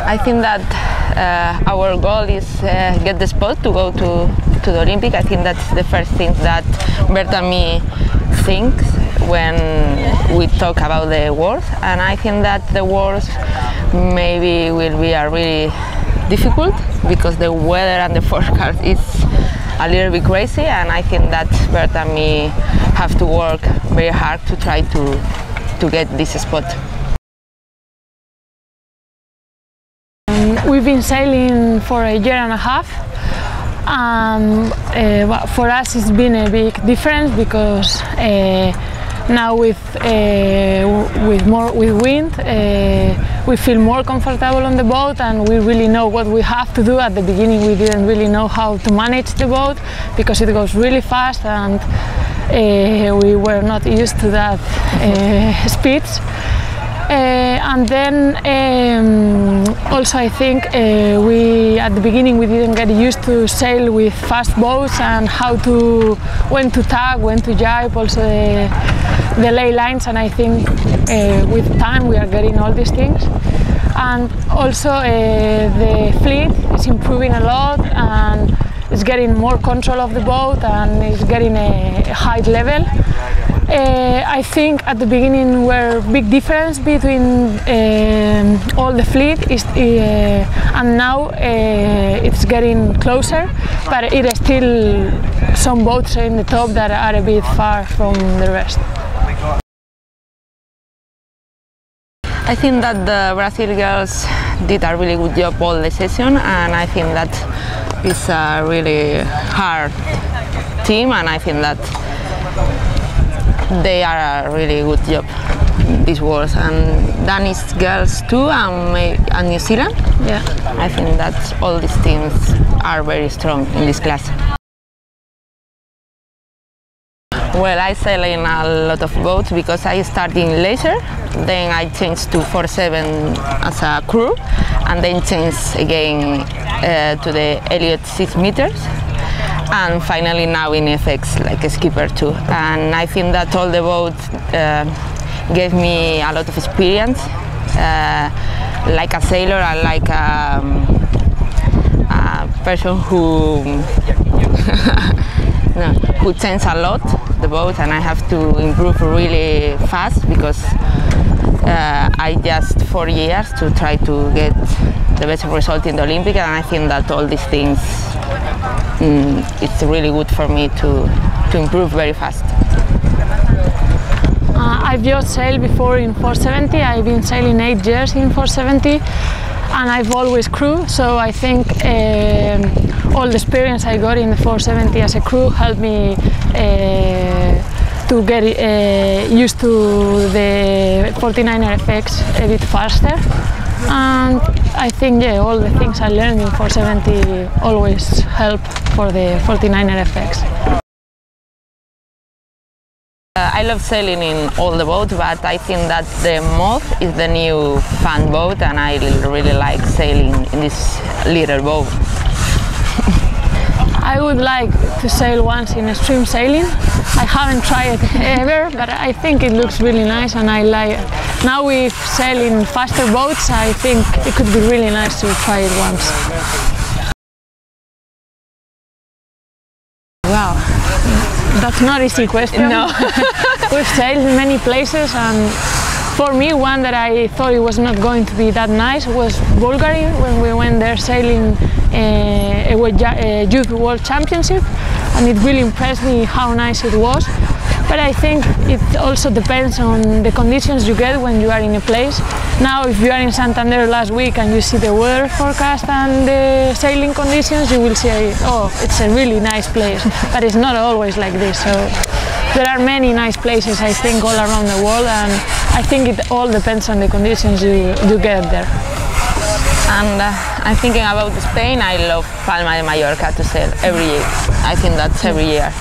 I think that our goal is get the spot to go to the Olympic. I think that's the first thing that Berta and me thinks when we talk about the Worlds, and I think that the Worlds maybe will be a really difficult because the weather and the forecast is a little bit crazy, and I think that Berta and me have to work very hard to try to get this spot. We've been sailing for a year and a half. For us it's been a big difference because now with wind we feel more comfortable on the boat, and we really know what we have to do. At the beginning we didn't really know how to manage the boat because it goes really fast, and we were not used to that speeds. And then also I think at the beginning we didn't get used to sail with fast boats and when to tug, when to jibe, also the lay lines, and I think with time we are getting all these things. And also the fleet is improving a lot, and it's getting more control of the boat, and it's getting a high level. I think at the beginning were big difference between all the fleet and now it's getting closer, but it is still some boats in the top that are a bit far from the rest. I think that the Brazil girls did a really good job all the session, and I think that it's a really hard team, and I think that they are a really good job these Worlds, and Danish girls too, and New Zealand. Yeah, I think that all these teams are very strong in this class. Well, I sail in a lot of boats because I started in leisure, then I changed to 4/7 as a crew, and then changed again to the Elliott 6 meters. And finally now in FX, like a skipper too. And I think that all the boats gave me a lot of experience, like a sailor and like a person who who changes a lot the boat, and I have to improve really fast because I just 4 years to try to get the best result in the Olympic, and I think that all these things it's really good for me to improve very fast. I've just sailed before in 470. I've been sailing 8 years in 470, and I've always crewed, so I think all the experience I got in the 470 as a crew helped me to get used to the 49er FX a bit faster. And I think all the things I learned in 470 always help for the 49er FX. I love sailing in all the boats, but I think that the Moth is the new fun boat, and I really like sailing in this little boat. I would like to sail once in extreme sailing. I haven't tried it ever, but I think it looks really nice, and I like it. Now we sail in faster boats, I think it could be really nice to try it once. Wow, that's not an easy question. No. We've sailed in many places, and for me one that I thought it was not going to be that nice was Bulgaria, when we went there sailing a Youth World Championship, and it really impressed me how nice it was. But I think it also depends on the conditions you get when you are in a place. Now if you are in Santander last week and you see the weather forecast and the sailing conditions, you will say, oh, it's a really nice place. But it's not always like this. So there are many nice places, I think, all around the world, and I think it all depends on the conditions you get there. And I'm thinking about Spain. I love Palma de Mallorca to sail every year. I think that's every year.